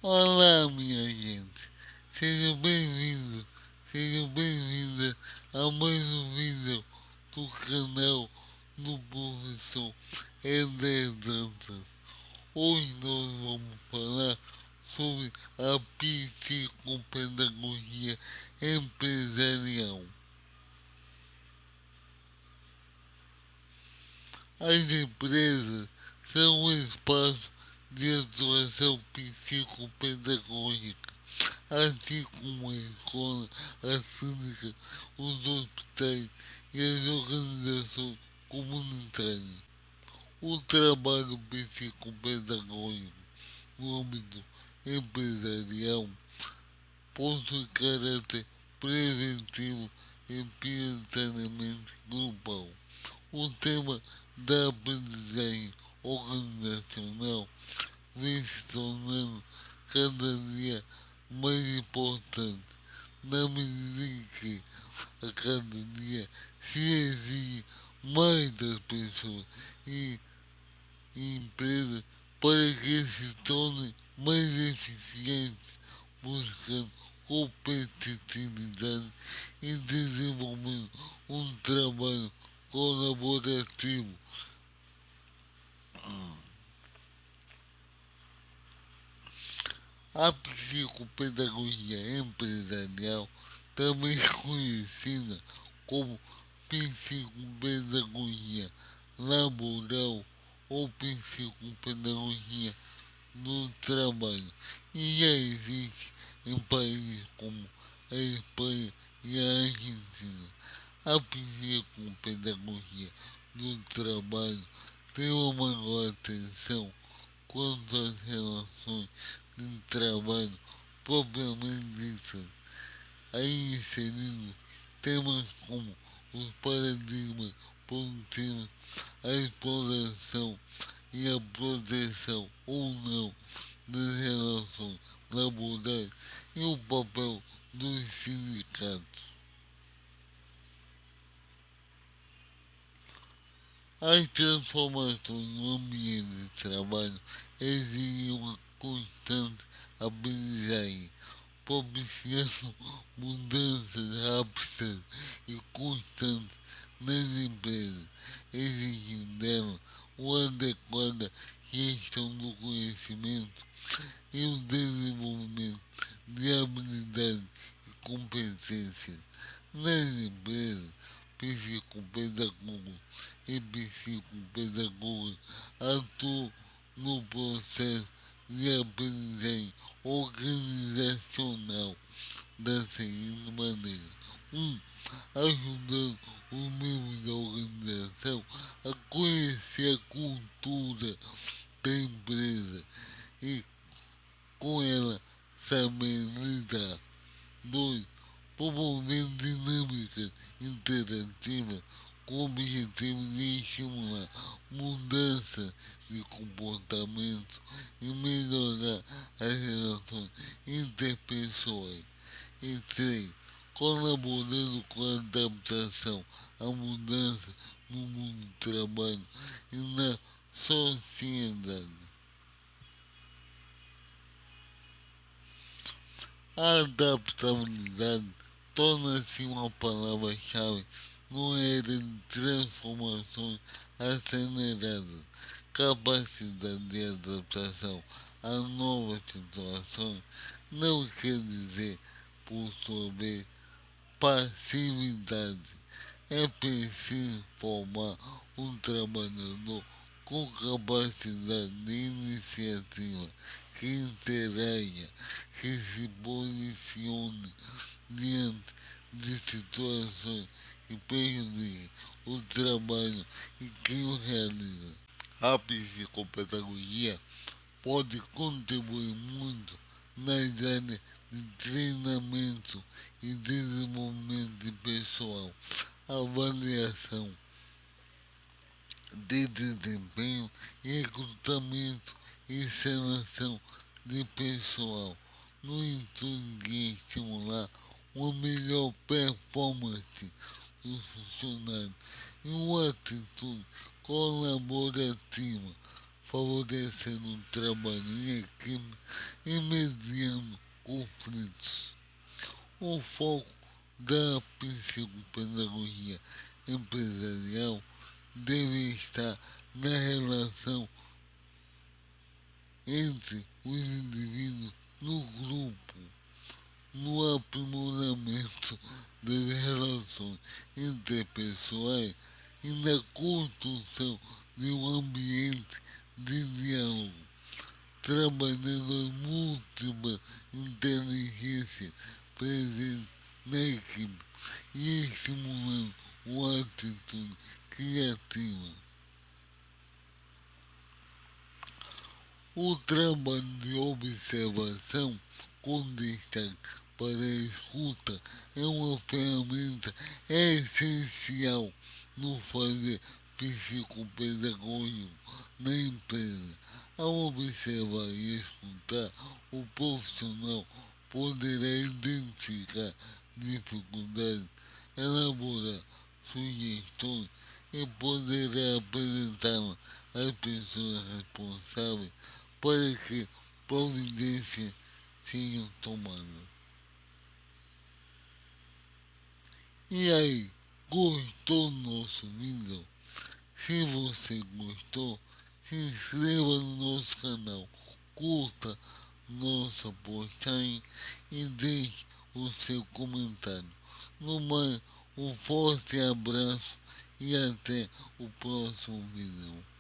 Olá, minha gente. Sejam bem-vindos, sejam bem-vindas a mais um vídeo do canal do professor Eder Dantas. Hoje nós vamos falar sobre a psicopedagogia empresarial. As empresas são um espaço de atuação psicopedagógica, assim como a escola, a clínica, os hospitais e as organizações comunitárias. O trabalho psicopedagógico no âmbito empresarial possui caráter preventivo e prioritariamente grupal. O tema da aprendizagem organizacional vem se tornando cada dia mais importante, na medida em que a cada dia se exige mais das pessoas e empresas para que se tornem mais eficientes, buscando competitividade e desenvolvendo um trabalho colaborativo. A psicopedagogia empresarial, também conhecida como psicopedagogia laboral ou psicopedagogia no trabalho, e já existe em países como a Espanha e a Argentina. A psicopedagogia no trabalho tem uma maior atenção quanto às relações de trabalho propriamente ditas, aí inserindo temas como os paradigmas produtivos, a exploração e a proteção ou não das relações laborais e o papel dos sindicatos. As transformações no ambiente de trabalho exigem uma constante aprendizagem, propiciando mudanças rápidas e constantes nas empresas, exigindo delas uma adequada gestão do conhecimento e o desenvolvimento de habilidades e competências. Nas empresas, psicopedagogos e psicopedagogas atuam no processo de aprendizagem organizacional da seguinte maneira: 1. Ajudando os membros da organização a conhecer a cultura da empresa e com ela saber lidar. 2. Promovendo dinâmicas interativas com o objetivo de estimular mudança de comportamento e melhorar as relações interpessoais. E 3. Colaborando com a adaptação à mudança no mundo do trabalho e na sociedade. A adaptabilidade torna-se uma palavra-chave numa era de transformações aceleradas. Capacidade de adaptação a novas situações não quer dizer, por sua vez, passividade. É preciso formar um trabalhador com capacidade de iniciativa, que interaja, que se posicione diante de situações que prejudicam o trabalho e quem o realiza. A psicopedagogia pode contribuir muito nas áreas de treinamento e desenvolvimento de pessoal, avaliação de desempenho, recrutamento e seleção de pessoal, no intuito de estimular uma melhor performance dos funcionários e uma atitude colaborativa, favorecendo o trabalho em equipe e foco da psicopedagogia empresarial deve estar na relação entre os indivíduos no grupo, no aprimoramento das relações interpessoais e na construção de um ambiente de diálogo, trabalhando as múltiplas inteligências presentes na equipe e estimulando uma atitude criativa. O trabalho de observação com destaque para a escuta é uma ferramenta essencial no fazer psicopedagógico na empresa. Ao observar e escutar, o profissional poderá identificar dificuldades, elaborar sugestões e poderá apresentar às pessoas responsáveis para que providências sejam tomadas. E aí, gostou do nosso vídeo? Se você gostou, se inscreva no nosso canal, curta nossa postagem e deixe o seu comentário. No mais, um forte abraço e até o próximo vídeo.